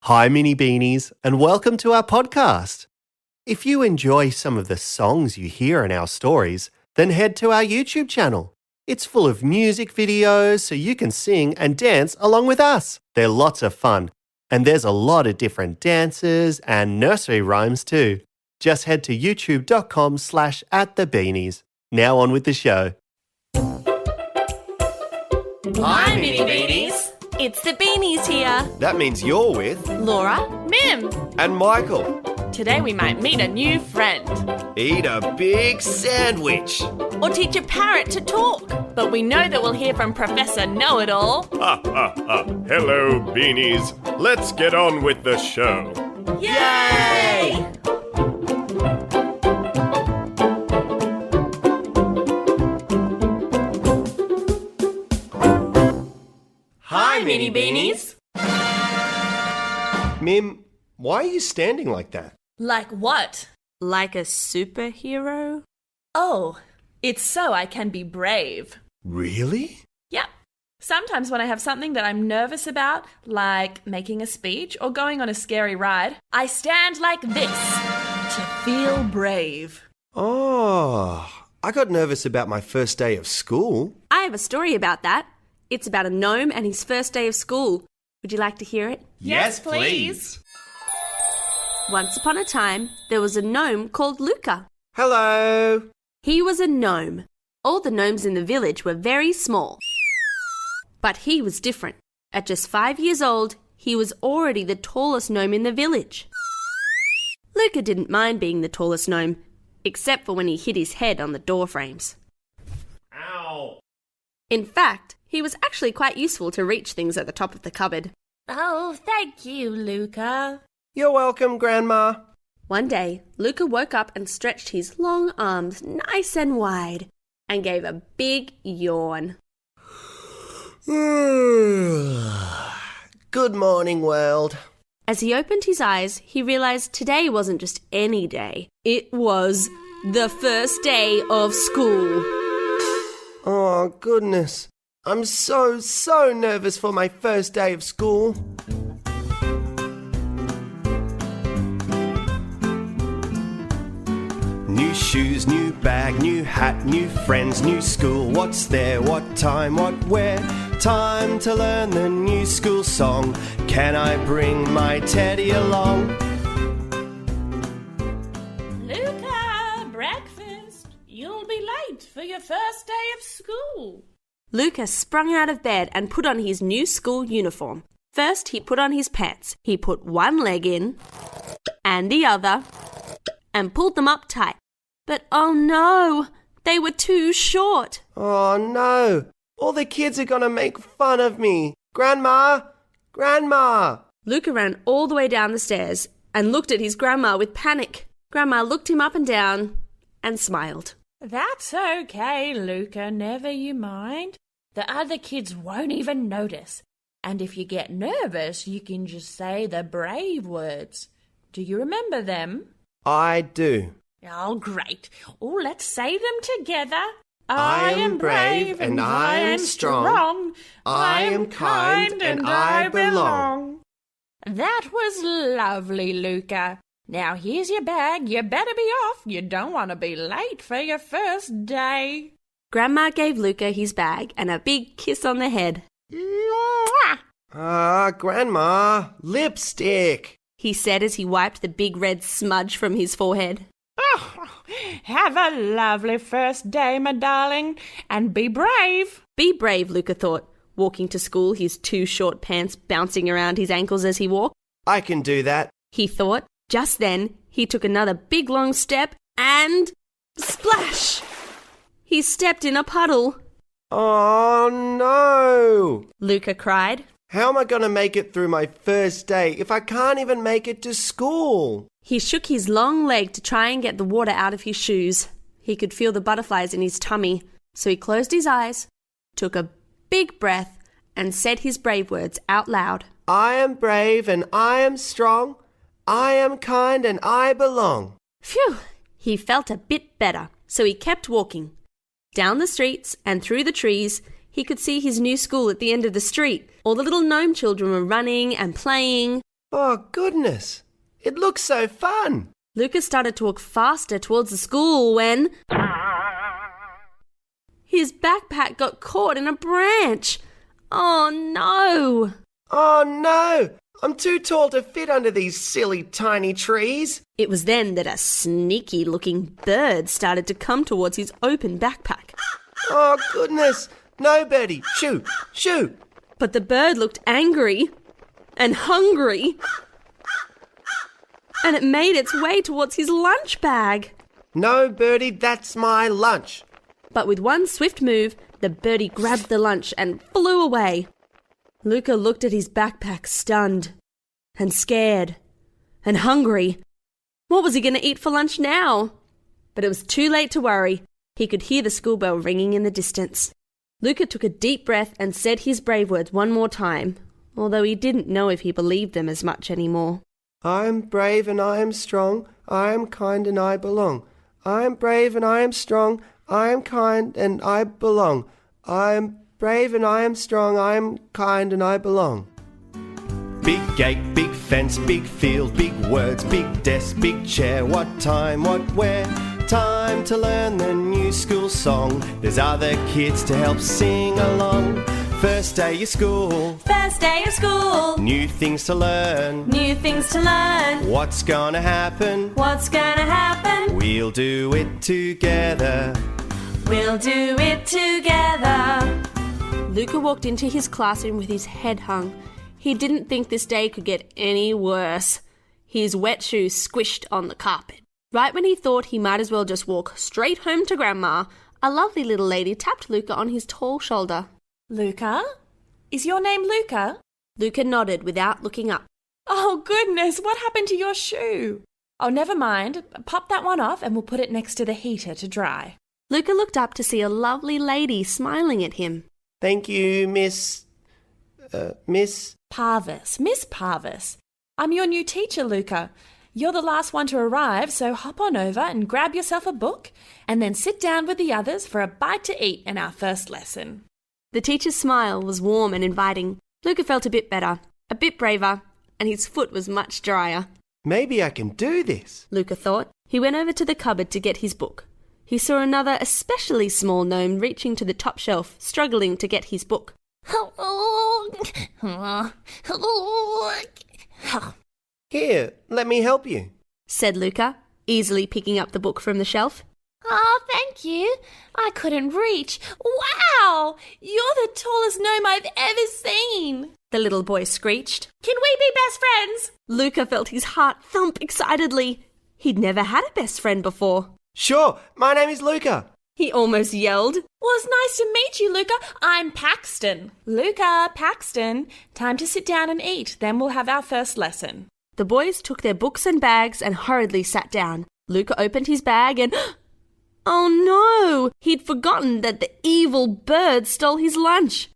Hi, Mini Beanies, and welcome to our podcast. If you enjoy some of the songs you hear in our stories, then head to our YouTube channel. It's full of music videos so you can sing and dance along with us. They're lots of fun, and there's a lot of different dances and nursery rhymes too. Just head to youtube.com/@thebeanies. Now on with the show. Hi, Mini Beanies. It's the Beanies here. That means you're with Laura. Mim. and Michael. Today we might meet a new friend. Eat a big sandwich. Or teach a parrot to talk. But we know that we'll hear from Professor Know-It-All. Ha ha ha. Hello, Beanies. Let's get on with the show. Yay! Hi, Mini Beanies. Mim, why are you standing like that? Like what? Like a superhero? Oh, it's so I can be brave. Really? Yep. Sometimes when I have something that I'm nervous about, like making a speech or going on a scary ride, I stand like this to feel brave. Oh, I got nervous about my first day of school. I have a story about that. It's about a gnome and his first day of school. Would you like to hear it? Yes, please. Once upon a time, there was a gnome called Luca. Hello. He was a gnome. All the gnomes in the village were very small. But he was different. At just 5 years old, he was already the tallest gnome in the village. Luca didn't mind being the tallest gnome, except for when he hit his head on the door frames. Ow. In fact, he was actually quite useful to reach things at the top of the cupboard. Oh, thank you, Luca. You're welcome, Grandma. One day, Luca woke up and stretched his long arms nice and wide and gave a big yawn. Good morning, world. As he opened his eyes, he realized today wasn't just any day. It was the first day of school. Oh, goodness. I'm so nervous for my first day of school. New shoes, new bag, new hat, new friends, new school. What's there, what time, what where? Time to learn the new school song. Can I bring my teddy along? Luca, breakfast. You'll be late for your first day of school. Luca sprung out of bed and put on his new school uniform. First, he put on his pants. He put one leg in and the other and pulled them up tight. But oh no, they were too short. Oh no, all the kids are gonna make fun of me. Grandma! Grandma! Luca ran all the way down the stairs and looked at his grandma with panic. Grandma looked him up and down and smiled. That's okay, Luca. Never you mind. The other kids won't even notice. And if you get nervous, you can just say the brave words. Do you remember them? I do. Oh, great. Oh, let's say them together. I am brave and I am strong. I am kind and I belong. That was lovely, Luca. Now here's your bag. You better be off. You don't want to be late for your first day. Grandma gave Luca his bag and a big kiss on the head. Mwah! Grandma, lipstick. He said as he wiped the big red smudge from his forehead. Oh, have a lovely first day, my darling, and be brave. Be brave, Luca thought, walking to school, his too short pants bouncing around his ankles as he walked. I can do that. He thought. Just then, he took another big long step and... splash! He stepped in a puddle. Oh no! Luca cried. How am I going to make it through my first day if I can't even make it to school? He shook his long leg to try and get the water out of his shoes. He could feel the butterflies in his tummy, so he closed his eyes, took a big breath, and said his brave words out loud. I am brave and I am strong. I am kind and I belong. Phew! He felt a bit better, so he kept walking. Down the streets and through the trees, he could see his new school at the end of the street. All the little gnome children were running and playing. Oh, goodness. It looks so fun. Luca started to walk faster towards the school when his backpack got caught in a branch. Oh no! Oh, no. I'm too tall to fit under these silly tiny trees. It was then that a sneaky-looking bird started to come towards his open backpack. Oh, goodness. No, Bertie. Shoo, shoo. But the bird looked angry and hungry, and it made its way towards his lunch bag. No, Bertie, that's my lunch. But with one swift move, the birdie grabbed the lunch and flew away. Luca looked at his backpack stunned and scared and hungry. What was he going to eat for lunch now? But it was too late to worry. He could hear the school bell ringing in the distance. Luca took a deep breath and said his brave words one more time, although he didn't know if he believed them as much anymore. I am brave and I am strong. I am kind and I belong. I am brave and I am strong. I am kind and I belong. I am brave and I am strong. I am kind and I belong. Big gate, big fence, big field, big words, big desk, big chair. What time, what where? Time to learn the new school song. There's other kids to help sing along. First day of school. First day of school. New things to learn. New things to learn. What's gonna happen? What's gonna happen? We'll do it together. We'll do it together. Luca walked into his classroom with his head hung. He didn't think this day could get any worse. His wet shoes squished on the carpet. Right when he thought he might as well just walk straight home to Grandma, a lovely little lady tapped Luca on his tall shoulder. Luca? Is your name Luca? Luca nodded without looking up. Oh, goodness, what happened to your shoe? Oh, never mind. Pop that one off and we'll put it next to the heater to dry. Luca looked up to see a lovely lady smiling at him. Thank you, Miss Parvis. Miss Parvis. I'm your new teacher, Luca. You're the last one to arrive, so hop on over and grab yourself a book and then sit down with the others for a bite to eat in our first lesson. The teacher's smile was warm and inviting. Luca felt a bit better, a bit braver, and his foot was much drier. Maybe I can do this, Luca thought. He went over to the cupboard to get his book. He saw another especially small gnome reaching to the top shelf, struggling to get his book. Here, let me help you, said Luca, easily picking up the book from the shelf. Oh, thank you. I couldn't reach. Wow! You're the tallest gnome I've ever seen. The little boy screeched. Can we be best friends? Luca felt his heart thump excitedly. He'd never had a best friend before. Sure, my name is Luca. He almost yelled. Well, it's nice to meet you, Luca. I'm Paxton. Luca, Paxton. Time to sit down and eat. Then we'll have our first lesson. The boys took their books and bags and hurriedly sat down. Luca opened his bag and... Oh no! He'd forgotten that the evil bird stole his lunch.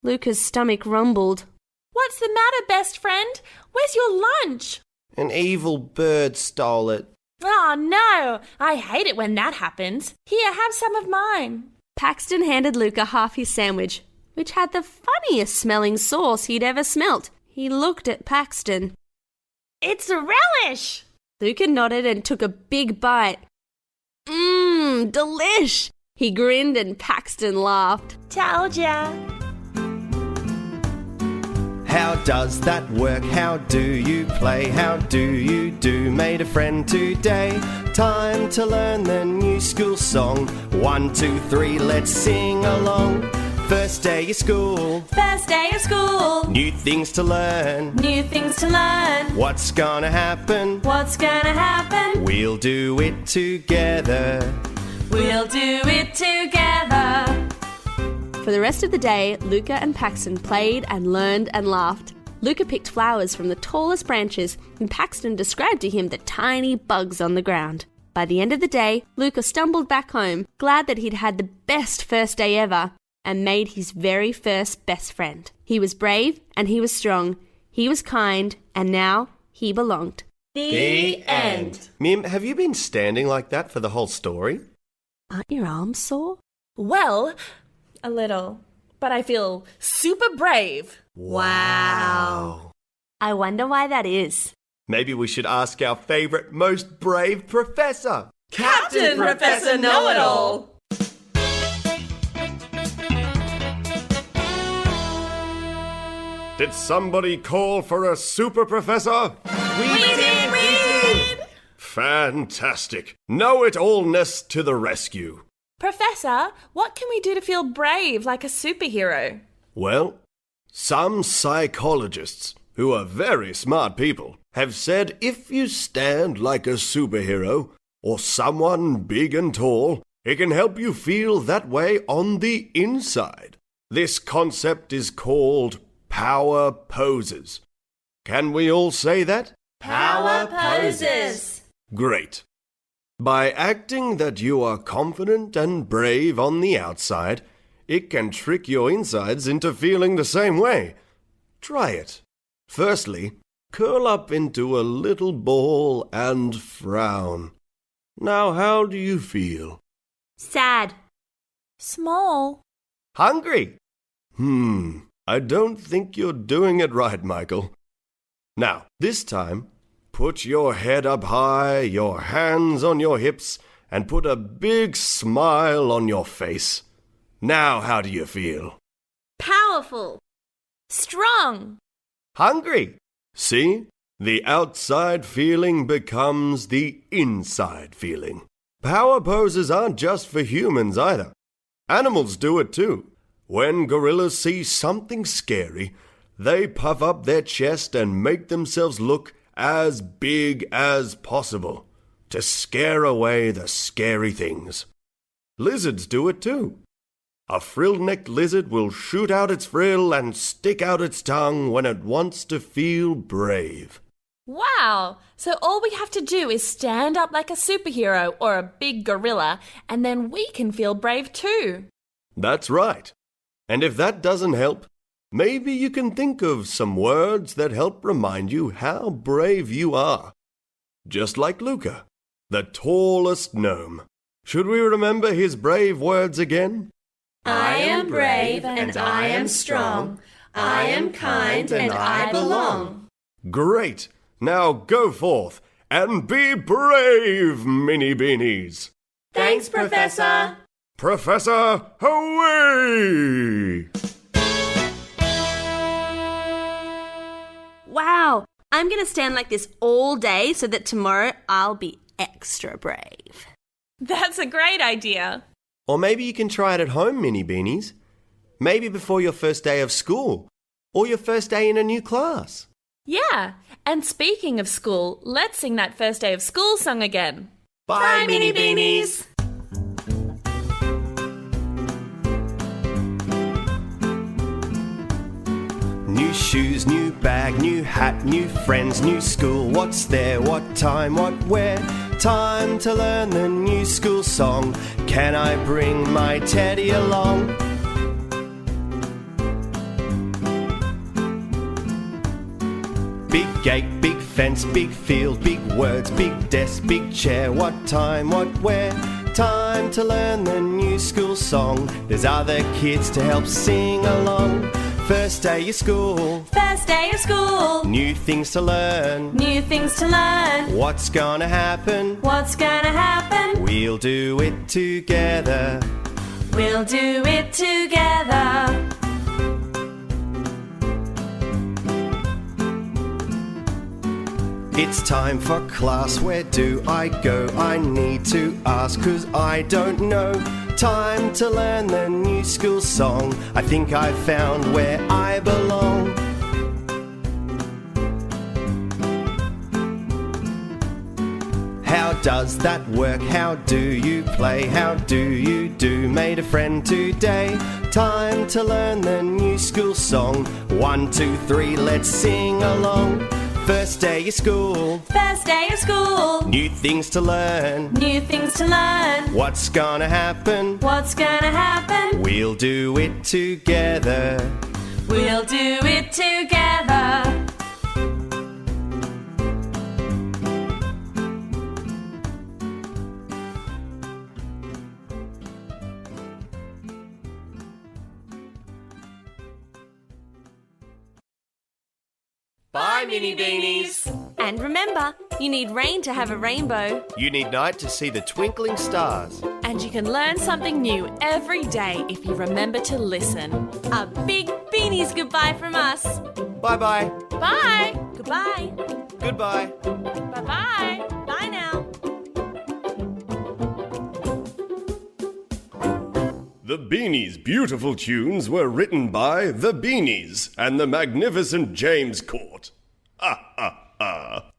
Luca's stomach rumbled. What's the matter, best friend? Where's your lunch? An evil bird stole it. Oh no! I hate it when that happens. Here, have some of mine. Paxton handed Luca half his sandwich, which had the funniest smelling sauce he'd ever smelt. He looked at Paxton. It's a relish! Luca nodded and took a big bite. Mmm, delish! He grinned and Paxton laughed. Told ya. How does that work? How do you play? How do you do? Made a friend today. Time to learn the new school song. 1, 2, 3, let's sing along. First day of school. First day of school. New things to learn. New things to learn. What's gonna happen? What's gonna happen? We'll do it together. We'll do it together. For the rest of the day, Luca and Paxton played and learned and laughed. Luca picked flowers from the tallest branches, and Paxton described to him the tiny bugs on the ground. By the end of the day, Luca stumbled back home, glad that he'd had the best first day ever, and made his very first best friend. He was brave and he was strong. He was kind, and now he belonged. The end. Mim, have you been standing like that for the whole story? Aren't your arms sore? Well, a little. But I feel super brave. Wow. I wonder why that is. Maybe we should ask our favourite, most brave professor. Captain Professor Know-It-All! Did somebody call for a super professor? We did! Fantastic. Know-it-allness to the rescue. Professor, what can we do to feel brave like a superhero? Well, some psychologists, who are very smart people, have said if you stand like a superhero or someone big and tall, it can help you feel that way on the inside. This concept is called power poses. Can we all say that? Power poses! Great. By acting that you are confident and brave on the outside, it can trick your insides into feeling the same way. Try it. Firstly, curl up into a little ball and frown. Now, how do you feel? Sad. Small. Hungry. I don't think you're doing it right, Michael. Now, this time, put your head up high, your hands on your hips, and put a big smile on your face. Now, how do you feel? Powerful. Strong. Hungry. See? The outside feeling becomes the inside feeling. Power poses aren't just for humans either. Animals do it too. When gorillas see something scary, they puff up their chest and make themselves look as big as possible to scare away the scary things. Lizards do it too. A frill-necked lizard will shoot out its frill and stick out its tongue when it wants to feel brave. Wow! So all we have to do is stand up like a superhero or a big gorilla, and then we can feel brave too. That's right. And if that doesn't help, maybe you can think of some words that help remind you how brave you are. Just like Luca, the tallest gnome. Should we remember his brave words again? I am brave and I am strong. I am kind and I belong. Great! Now go forth and be brave, mini beanies! Thanks, Professor. Professor, away! Wow, I'm going to stand like this all day so that tomorrow I'll be extra brave. That's a great idea. Or maybe you can try it at home, Mini Beanies. Maybe before your first day of school or your first day in a new class. Yeah, and speaking of school, let's sing that first day of school song again. Bye, Mini Beanies! New shoes, new bag, new hat, new friends, new school. What's there? What time? What where? Time to learn the new school song. Can I bring my teddy along? Big gate, big fence, big field, big words, big desk, big chair. What time? What where? Time to learn the new school song. There's other kids to help sing along. First day of school. First day of school. New things to learn. New things to learn. What's gonna happen? What's gonna happen? We'll do it together. We'll do it together. It's time for class, where do I go? I need to ask, 'cause I don't know. Time to learn the new school song. I think I found where I belong. How does that work? How do you play? How do you do? Made a friend today. Time to learn the new school song. 1, 2, 3, let's sing along. First day of school. First day of school. New things to learn. New things to learn. What's gonna happen? What's gonna happen? We'll do it together. We'll do it together. Bye, Mini Beanies. And remember, you need rain to have a rainbow. You need night to see the twinkling stars. And you can learn something new every day if you remember to listen. A big Beanies goodbye from us. Bye-bye. Bye! Goodbye. Goodbye. Bye-bye! Bye now. The Beanies' beautiful tunes were written by the Beanies and the magnificent James Court. Ha ha ha.